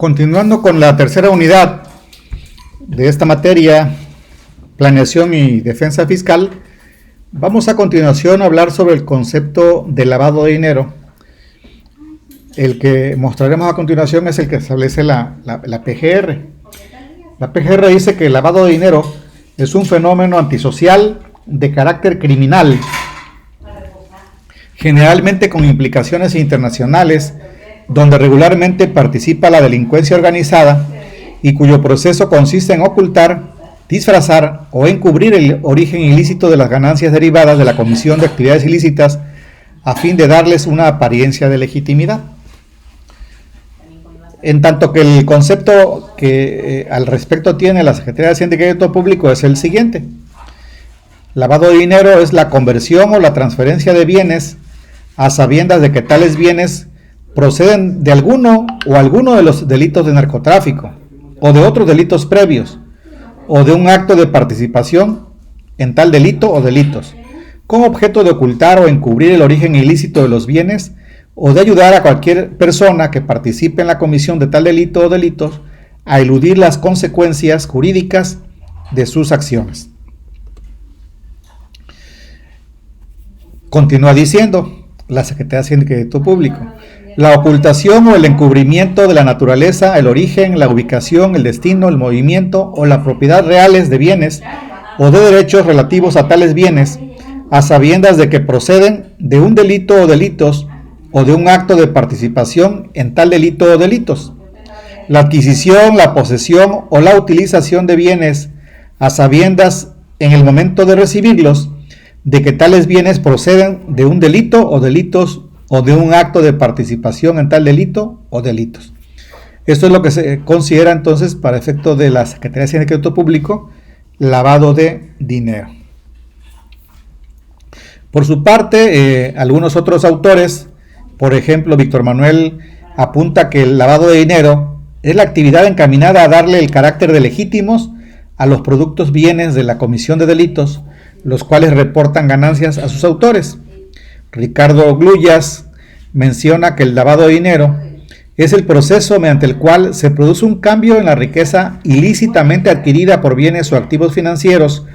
Continuando con la tercera unidad de esta materia, planeación y defensa fiscal, vamos a continuación a hablar sobre el concepto de lavado de dinero. El que mostraremos a continuación es el que establece la PGR. La PGR dice que el lavado de dinero es un fenómeno antisocial de carácter criminal, generalmente con implicaciones internacionales, donde regularmente participa la delincuencia organizada y cuyo proceso consiste en ocultar, disfrazar o encubrir el origen ilícito de las ganancias derivadas de la comisión de actividades ilícitas a fin de darles una apariencia de legitimidad. En tanto que el concepto que al respecto tiene la Secretaría de Hacienda y Crédito Público es el siguiente: lavado de dinero es la conversión o la transferencia de bienes a sabiendas de que tales bienes proceden de alguno de los delitos de narcotráfico o de otros delitos previos o de un acto de participación en tal delito o delitos, con objeto de ocultar o encubrir el origen ilícito de los bienes o de ayudar a cualquier persona que participe en la comisión de tal delito o delitos a eludir las consecuencias jurídicas de sus acciones. Continúa diciendo la Secretaría de Hacienda y Crédito Público: la ocultación o el encubrimiento de la naturaleza, el origen, la ubicación, el destino, el movimiento o la propiedad reales de bienes o de derechos relativos a tales bienes, a sabiendas de que proceden de un delito o delitos o de un acto de participación en tal delito o delitos. La adquisición, la posesión o la utilización de bienes a sabiendas en el momento de recibirlos de que tales bienes proceden de un delito o delitos o de un acto de participación en tal delito o delitos. Esto es lo que se considera entonces, para efecto de la Secretaría de Hacienda y Crédito Público, lavado de dinero. Por su parte, algunos otros autores, por ejemplo, Víctor Manuel apunta que el lavado de dinero es la actividad encaminada a darle el carácter de legítimos a los productos bienes de la comisión de delitos, los cuales reportan ganancias a sus autores. Ricardo Gluyas menciona que el lavado de dinero es el proceso mediante el cual se produce un cambio en la riqueza ilícitamente adquirida por bienes o activos financieros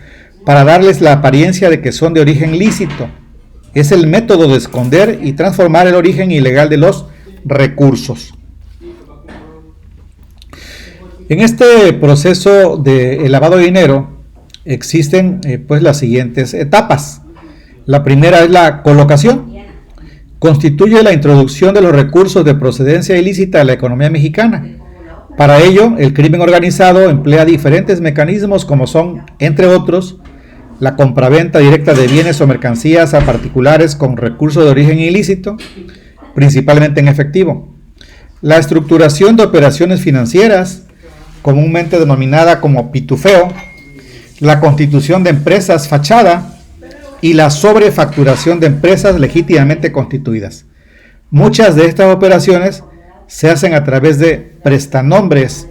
para darles la apariencia de que son de origen lícito. Es el método de esconder y transformar el origen ilegal de los recursos. En este proceso de lavado de dinero existen pues las siguientes etapas. La primera es la colocación. Constituye la introducción de los recursos de procedencia ilícita a la economía mexicana. Para ello, el crimen organizado emplea diferentes mecanismos como son, entre otros, la compraventa directa de bienes o mercancías a particulares con recursos de origen ilícito, principalmente en efectivo. La estructuración de operaciones financieras, comúnmente denominada como pitufeo. La constitución de empresas fachada y la sobrefacturación de empresas legítimamente constituidas. Muchas de estas operaciones se hacen a través de prestanombres.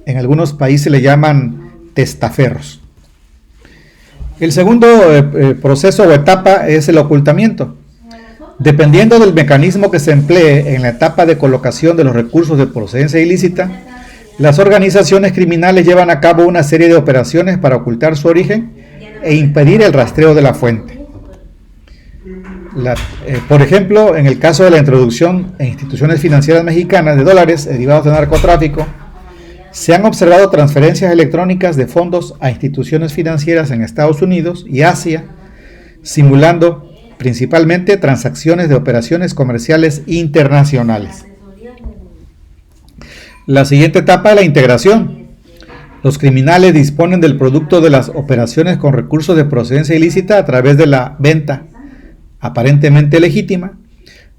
En algunos países le llaman testaferros. El segundo proceso o etapa es el ocultamiento. Dependiendo del mecanismo que se emplee en la etapa de colocación de los recursos de procedencia ilícita, las organizaciones criminales llevan a cabo una serie de operaciones para ocultar su origen e impedir el rastreo de la fuente. Por ejemplo, en el caso de la introducción en instituciones financieras mexicanas de dólares derivados de narcotráfico, se han observado transferencias electrónicas de fondos a instituciones financieras en Estados Unidos y Asia, simulando principalmente transacciones de operaciones comerciales internacionales. La siguiente etapa es la integración. Los criminales disponen del producto de las operaciones con recursos de procedencia ilícita a través de la venta, aparentemente legítima,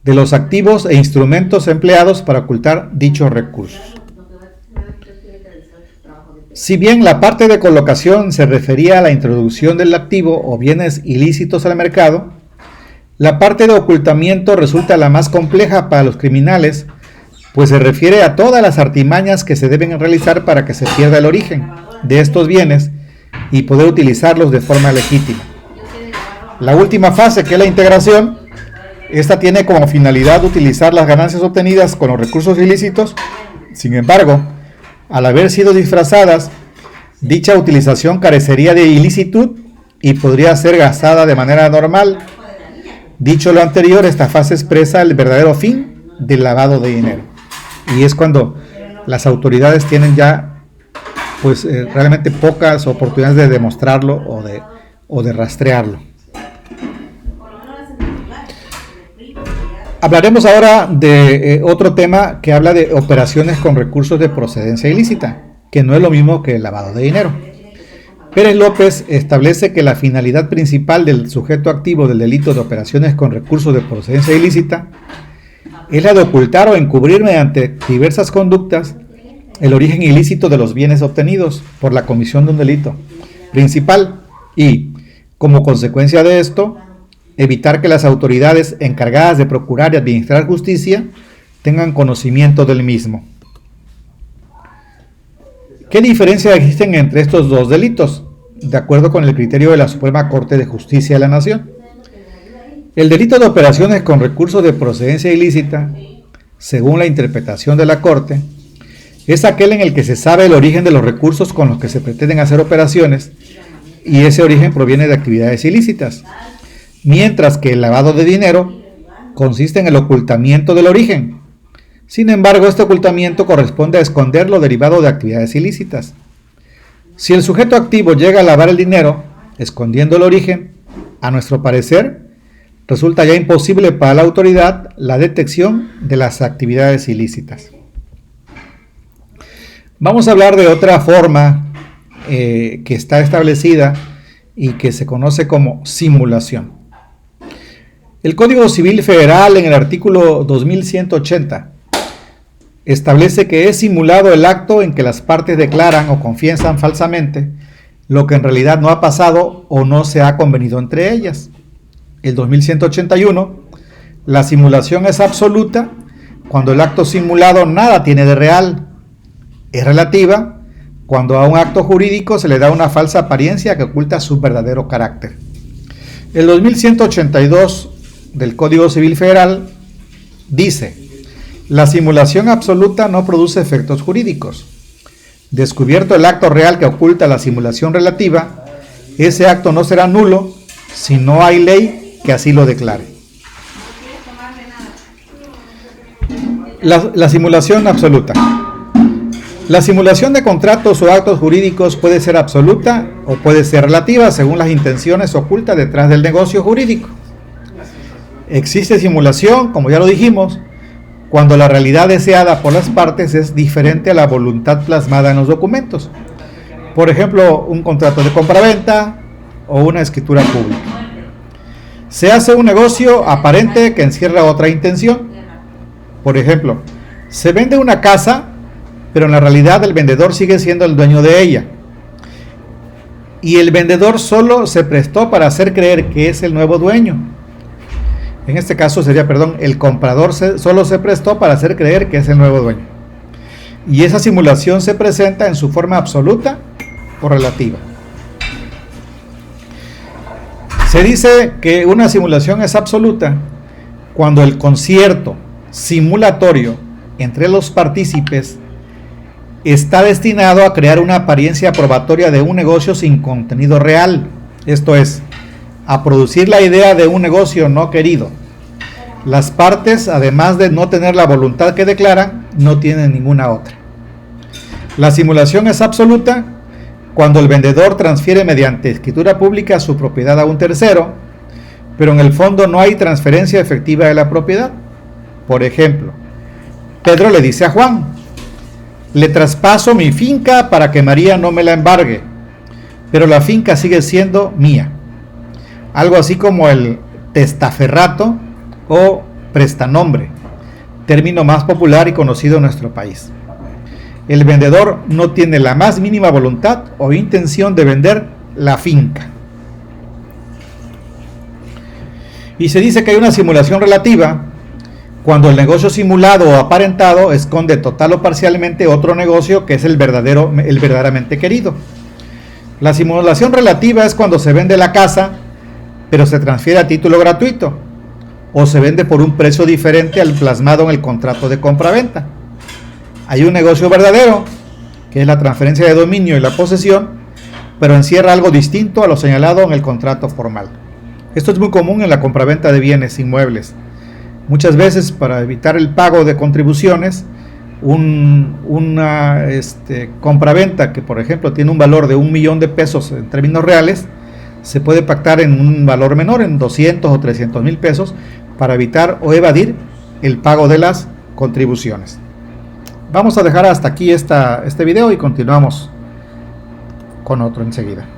de los activos e instrumentos empleados para ocultar dichos recursos. Si bien la parte de colocación se refería a la introducción del activo o bienes ilícitos al mercado, la parte de ocultamiento resulta la más compleja para los criminales, pues se refiere a todas las artimañas que se deben realizar para que se pierda el origen de estos bienes y poder utilizarlos de forma legítima. La última fase, que es la integración, esta tiene como finalidad utilizar las ganancias obtenidas con los recursos ilícitos Sin embargo, al haber sido disfrazadas, dicha utilización carecería de ilicitud y podría ser gastada de manera normal. Dicho lo anterior, esta fase expresa el verdadero fin del lavado de dinero. Y es cuando las autoridades tienen ya realmente pocas oportunidades de demostrarlo o de rastrearlo. Hablaremos ahora de otro tema que habla de operaciones con recursos de procedencia ilícita, que no es lo mismo que el lavado de dinero. Pérez López establece que la finalidad principal del sujeto activo del delito de operaciones con recursos de procedencia ilícita es la de ocultar o encubrir mediante diversas conductas el origen ilícito de los bienes obtenidos por la comisión de un delito principal y, como consecuencia de esto, evitar que las autoridades encargadas de procurar y administrar justicia tengan conocimiento del mismo. ¿Qué diferencia existen entre estos dos delitos? De acuerdo con el criterio de la Suprema Corte de Justicia de la Nación. El delito de operaciones con recursos de procedencia ilícita, según la interpretación de la Corte, es aquel en el que se sabe el origen de los recursos con los que se pretenden hacer operaciones y ese origen proviene de actividades ilícitas, mientras que el lavado de dinero consiste en el ocultamiento del origen. Sin embargo, este ocultamiento corresponde a esconder lo derivado de actividades ilícitas. Si el sujeto activo llega a lavar el dinero, escondiendo el origen, a nuestro parecer, resulta ya imposible para la autoridad la detección de las actividades ilícitas. Vamos a hablar de otra forma que está establecida y que se conoce como simulación. El Código Civil Federal, en el artículo 2180, establece que es simulado el acto en que las partes declaran o confiesan falsamente lo que en realidad no ha pasado o no se ha convenido entre ellas. El 2181, la simulación es absoluta cuando el acto simulado nada tiene de real. Es relativa cuando a un acto jurídico se le da una falsa apariencia que oculta su verdadero carácter. El 2182 del Código Civil Federal dice: la simulación absoluta no produce efectos jurídicos. Descubierto el acto real que oculta la simulación relativa, ese acto no será nulo si no hay ley que así lo declare. La simulación absoluta. La simulación de contratos o actos jurídicos puede ser absoluta o puede ser relativa según las intenciones ocultas detrás del negocio jurídico. Existe simulación, como ya lo dijimos, cuando la realidad deseada por las partes es diferente a la voluntad plasmada en los documentos. Por ejemplo, un contrato de compraventa o una escritura pública. Se hace un negocio aparente que encierra otra intención. Por ejemplo, se vende una casa, pero en la realidad el vendedor sigue siendo el dueño de ella. Y el vendedor solo se prestó para hacer creer que es el nuevo dueño. En este caso sería, el comprador solo se prestó para hacer creer que es el nuevo dueño. Y esa simulación se presenta en su forma absoluta o relativa. Se dice que una simulación es absoluta cuando el concierto simulatorio entre los partícipes está destinado a crear una apariencia probatoria de un negocio sin contenido real, esto es, a producir la idea de un negocio no querido. Las partes, además de no tener la voluntad que declaran, no tienen ninguna otra. La simulación es absoluta cuando el vendedor transfiere mediante escritura pública su propiedad a un tercero, pero en el fondo no hay transferencia efectiva de la propiedad. Por ejemplo, Pedro le dice a Juan: le traspaso mi finca para que María no me la embargue, pero la finca sigue siendo mía. Algo así como el testaferrato o prestanombre, término más popular y conocido en nuestro país. El vendedor no tiene la más mínima voluntad o intención de vender la finca. Y se dice que hay una simulación relativa cuando el negocio simulado o aparentado esconde total o parcialmente otro negocio que es el verdaderamente querido. La simulación relativa es cuando se vende la casa, pero se transfiere a título gratuito, o se vende por un precio diferente al plasmado en el contrato de compraventa. Hay un negocio verdadero, que es la transferencia de dominio y la posesión, pero encierra algo distinto a lo señalado en el contrato formal. Esto es muy común en la compraventa de bienes inmuebles. Muchas veces, para evitar el pago de contribuciones, una compraventa que, por ejemplo, tiene un valor de 1 millón de pesos en términos reales, se puede pactar en un valor menor, en 200 o 300 mil pesos, para evitar o evadir el pago de las contribuciones. Vamos a dejar hasta aquí este video y continuamos con otro enseguida.